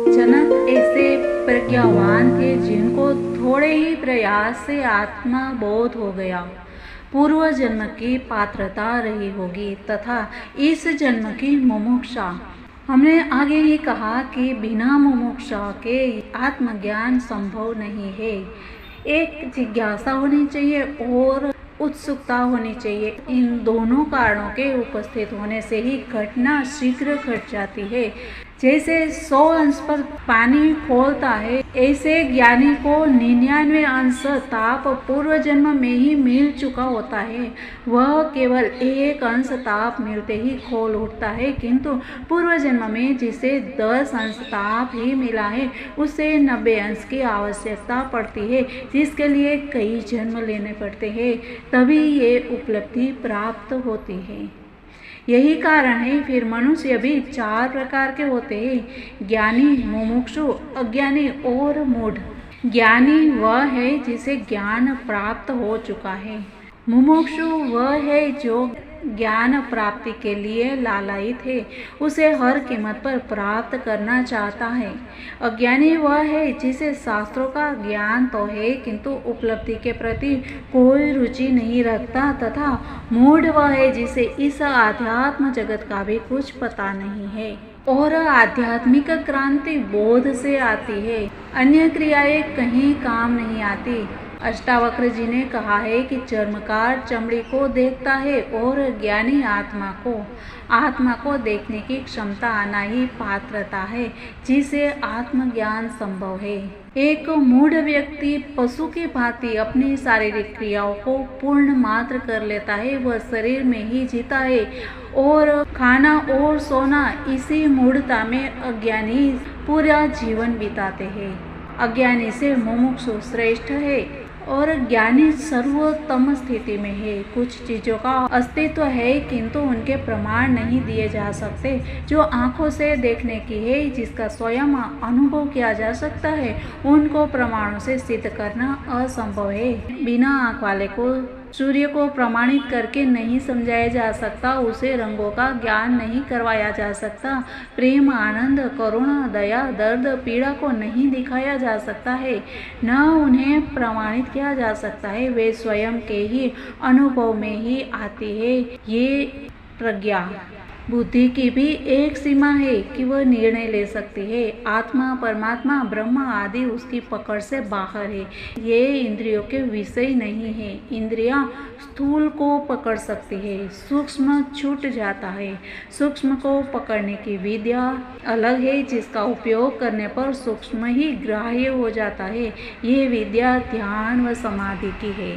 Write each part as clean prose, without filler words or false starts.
जनक ऐसे प्रज्ञावान थे जिनको थोड़े ही प्रयास से आत्मा बोध हो गया, पूर्व जन्म की पात्रता रही होगी तथा इस जन्म की मुमुक्षा। हमने आगे ही कहा कि बिना मुमुक्षा के आत्मज्ञान संभव नहीं है। एक जिज्ञासा होनी चाहिए और उत्सुकता होनी चाहिए। इन दोनों कारणों के उपस्थित होने से ही घटना शीघ्र घट जाती है। जैसे 100 अंश पर पानी खोलता है, ऐसे ज्ञानी को 99 अंश ताप पूर्व जन्म में ही मिल चुका होता है। वह केवल 1 अंश ताप मिलते ही खोल उठता है, किंतु पूर्व जन्म में जिसे 10 अंश ताप ही मिला है उसे 90 अंश की आवश्यकता पड़ती है, जिसके लिए कई जन्म लेने पड़ते हैं, तभी ये उपलब्धि प्राप्त होती है। यही कारण है फिर मनुष्य भी 4 प्रकार के होते हैं, ज्ञानी, मुमुक्षु, अज्ञानी और मूढ़। ज्ञानी वह है जिसे ज्ञान प्राप्त हो चुका है। मुमुक्षु वह है जो ज्ञान प्राप्ति के लिए लालायित है, उसे हर कीमत पर प्राप्त करना चाहता है। अज्ञानी वह है जिसे शास्त्रों का ज्ञान तो है किंतु उपलब्धि के प्रति कोई रुचि नहीं रखता, तथा मूढ़ वह है जिसे इस आध्यात्म जगत का भी कुछ पता नहीं है और आध्यात्मिक क्रांति बोध से आती है, अन्य क्रियाएं कहीं काम नहीं आती। अष्टावक्र जी ने कहा है कि चर्मकार चमड़ी को देखता है और ज्ञानी आत्मा को देखने की क्षमता आना ही पात्रता है, जिसे आत्मज्ञान संभव है। एक मूढ़ व्यक्ति पशु की भांति अपनी शारीरिक क्रियाओं को पूर्ण मात्र कर लेता है, वह शरीर में ही जीता है और खाना और सोना इसी मूढ़ता में अज्ञानी पूरा जीवन बिताते हैं। अज्ञानी से मुमुक्षु श्रेष्ठ है और ज्ञानी सर्वोत्तम स्थिति में है। कुछ चीजों का अस्तित्व है किंतु उनके प्रमाण नहीं दिए जा सकते। जो आंखों से देखने की है, जिसका स्वयं अनुभव किया जा सकता है, उनको प्रमाणों से सिद्ध करना असंभव है। बिना आंख वाले को सूर्य को प्रमाणित करके नहीं समझाया जा सकता, उसे रंगों का ज्ञान नहीं करवाया जा सकता, प्रेम, आनंद, करुणा, दया, दर्द, पीड़ा को नहीं दिखाया जा सकता है, न उन्हें प्रमाणित किया जा सकता है, वे स्वयं के ही अनुभव में ही आती है। ये प्रज्ञा बुद्धि की भी एक सीमा है कि वह निर्णय ले सकती है। आत्मा, परमात्मा, ब्रह्म आदि उसकी पकड़ से बाहर है। ये इंद्रियों के विषय नहीं है। इंद्रियां स्थूल को पकड़ सकती है, सूक्ष्म छूट जाता है। सूक्ष्म को पकड़ने की विद्या अलग है, जिसका उपयोग करने पर सूक्ष्म ही ग्राह्य हो जाता है। ये विद्या ध्यान व समाधि की है,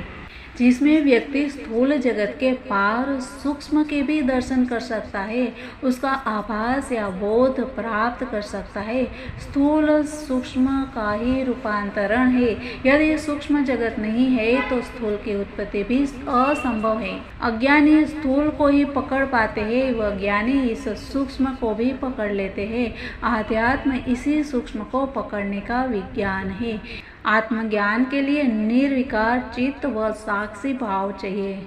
जिसमें व्यक्ति स्थूल जगत के पार सूक्ष्म के भी दर्शन कर सकता है, उसका आभास या बोध प्राप्त कर सकता है। स्थूल सूक्ष्म का ही रूपांतरण है। यदि सूक्ष्म जगत नहीं है तो स्थूल की उत्पत्ति भी असंभव है। अज्ञानी स्थूल को ही पकड़ पाते हैं, वह ज्ञानी इस सूक्ष्म को भी पकड़ लेते हैं। आध्यात्म इसी सूक्ष्म को पकड़ने का विज्ञान है। आत्मज्ञान के लिए निर्विकार चित्त व साक्षी भाव चाहिए।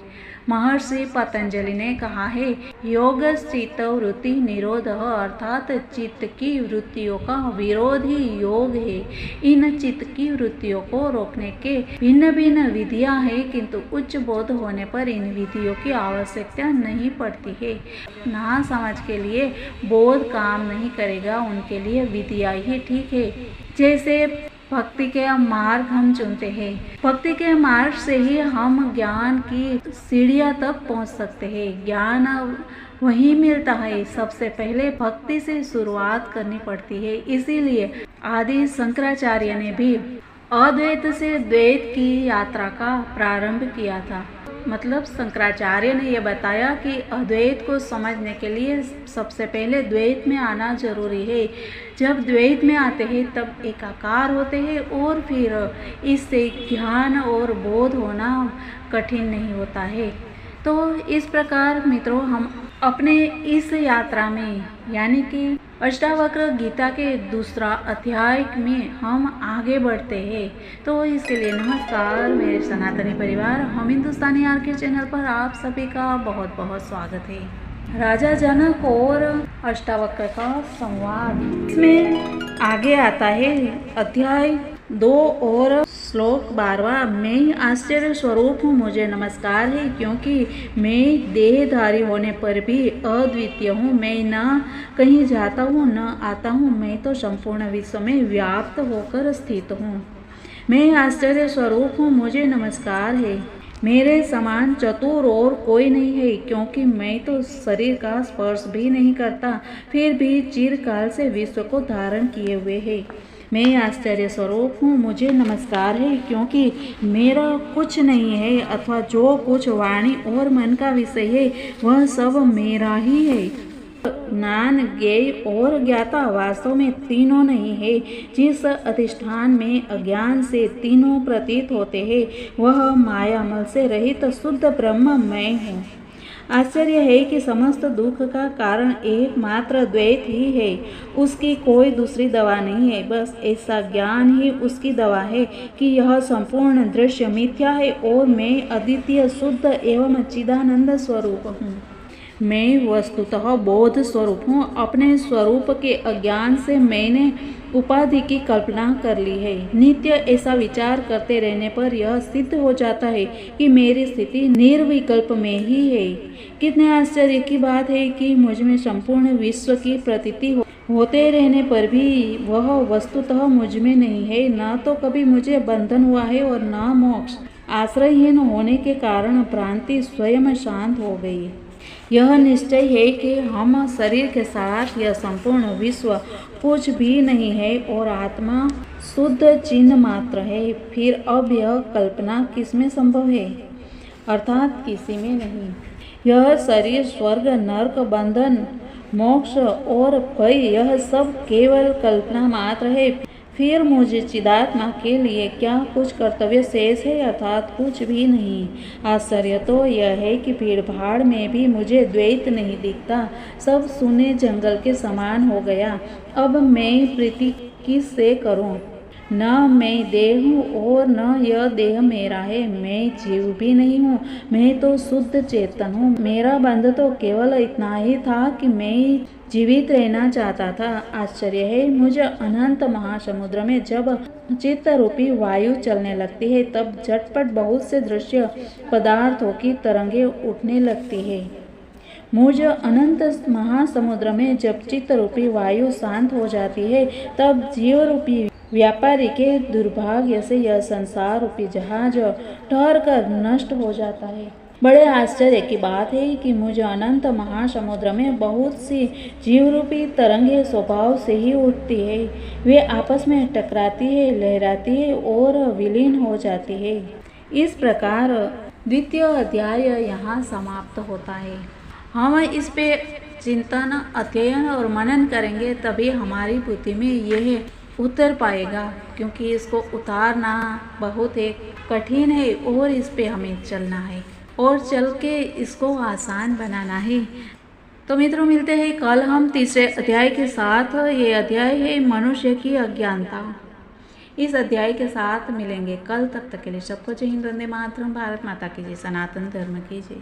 महर्षि पतंजलि ने कहा है, योग चित्त वृत्ति निरोध, अर्थात चित्त की वृत्तियों का विरोध ही योग है। इन चित्त की वृत्तियों को रोकने के भिन्न भिन्न विधियां हैं, किंतु उच्च बोध होने पर इन विधियों की आवश्यकता नहीं पड़ती है। ना समझ के लिए बोध काम नहीं करेगा, उनके लिए विधियां ही ठीक है। जैसे भक्ति के मार्ग हम चुनते हैं, भक्ति के मार्ग से ही हम ज्ञान की सीढ़ियां तक पहुंच सकते हैं। ज्ञान वहीं मिलता है। सबसे पहले भक्ति से शुरुआत करनी पड़ती है। इसीलिए आदि शंकराचार्य ने भी अद्वैत से द्वैत की यात्रा का प्रारंभ किया था। मतलब शंकराचार्य ने यह बताया कि अद्वैत को समझने के लिए सबसे पहले द्वैत में आना जरूरी है। जब द्वैत में आते हैं तब एकाकार होते हैं और फिर इससे ज्ञान और बोध होना कठिन नहीं होता है। तो इस प्रकार मित्रों, हम अपने इस यात्रा में यानी कि अष्टावक्र गीता के दूसरा अध्याय में हम आगे बढ़ते हैं। तो इसके लिए नमस्कार मेरे सनातनी परिवार, हम हिंदुस्तानी आर के चैनल पर आप सभी का बहुत बहुत स्वागत है। राजा जनक और अष्टावक्र का संवाद। इसमें आगे आता है अध्याय 2 और श्लोक 12। मैं आश्चर्य स्वरूप हूँ, मुझे नमस्कार है, क्योंकि मैं देहधारी होने पर भी अद्वितीय हूँ। मैं न कहीं जाता हूँ न आता हूँ, मैं तो संपूर्ण विश्व में व्याप्त होकर स्थित हूँ। मैं आश्चर्य स्वरूप हूँ, मुझे नमस्कार है। मेरे समान चतुर और कोई नहीं है, क्योंकि मैं तो शरीर का स्पर्श भी नहीं करता, फिर भी चिरकाल से विश्व को धारण किए हुए है। मैं आश्चर्य स्वरूप हूँ, मुझे नमस्कार है, क्योंकि मेरा कुछ नहीं है, अथवा जो कुछ वाणी और मन का विषय है वह सब मेरा ही है। ज्ञान, ज्ञेय और ज्ञाता वास्तव में तीनों नहीं है। जिस अधिष्ठान में अज्ञान से तीनों प्रतीत होते हैं वह मायामल से रहित शुद्ध ब्रह्म मैं हूँ। आश्चर्य है कि समस्त दुख का कारण एकमात्र द्वैत ही है, उसकी कोई दूसरी दवा नहीं है। बस ऐसा ज्ञान ही उसकी दवा है कि यह संपूर्ण दृश्य मिथ्या है और मैं अद्वितीय शुद्ध एवं चिदानंद स्वरूप हूँ। मैं वस्तुतः बोध स्वरूप हूँ। अपने स्वरूप के अज्ञान से मैंने उपाधि की कल्पना कर ली है। नित्य ऐसा विचार करते रहने पर यह सिद्ध हो जाता है कि मेरी स्थिति निर्विकल्प में ही है। कितने आश्चर्य की बात है कि मुझ में संपूर्ण विश्व की प्रतीति होते रहने पर भी वह वस्तुतः मुझ में नहीं है। न तो कभी मुझे बंधन हुआ है और न मोक्ष। आश्रयहीन होने के कारण भ्रांति स्वयं शांत हो गई। यह निश्चय है कि हम शरीर के साथ यह संपूर्ण विश्व कुछ भी नहीं है और आत्मा शुद्ध चिन्ह मात्र है। फिर अब यह कल्पना किसमें संभव है? अर्थात किसी में नहीं। यह शरीर, स्वर्ग, नरक, बंधन, मोक्ष और भय, यह सब केवल कल्पना मात्र है। फिर मुझे चिदात्मा के लिए क्या कुछ कर्तव्य शेष है? अर्थात कुछ भी नहीं। आश्चर्य तो यह है कि भीड़ भाड़ में भी मुझे द्वैत नहीं दिखता। सब सुने जंगल के समान हो गया। अब मैं प्रीति किससे करूं? न मैं देह हूँ और न यह देह मेरा है। मैं जीव भी नहीं हूँ, मैं तो शुद्ध चेतन हूँ। मेरा बंध तो केवल इतना ही था कि मैं जीवित रहना चाहता था। आश्चर्य है, मुझे अनंत महासमुद्र में जब चित्त रूपी वायु चलने लगती है तब झटपट बहुत से दृश्य पदार्थों की तरंगें उठने लगती है। मुझे अनंत महासमुद्र में जब चित्त रूपी वायु शांत हो जाती है तब जीव रूपी व्यापारी के दुर्भाग्य से यह संसार रूपी जहाज ठहर कर नष्ट हो जाता है। बड़े आश्चर्य की बात है कि मुझे अनंत महासमुद्र में बहुत सी जीव रूपी तरंगें स्वभाव से ही उठती है। वे आपस में टकराती है, लहराती है और विलीन हो जाती है। इस प्रकार द्वितीय अध्याय यहाँ समाप्त होता है। हम इस पे चिंतन, अध्ययन और मनन करेंगे तभी हमारी बुद्धि में यह उतर पाएगा, क्योंकि इसको उतारना बहुत एक कठिन है और इस पे हमें चलना है और चल के इसको आसान बनाना है। तो मित्रों, मिलते हैं कल हम तीसरे अध्याय के साथ। ये अध्याय है मनुष्य की अज्ञानता। इस अध्याय के साथ मिलेंगे कल। तब तक के लिए सबको जय हिंद, वंदे मातरम। भारत माता की जय, सनातन धर्म की जय।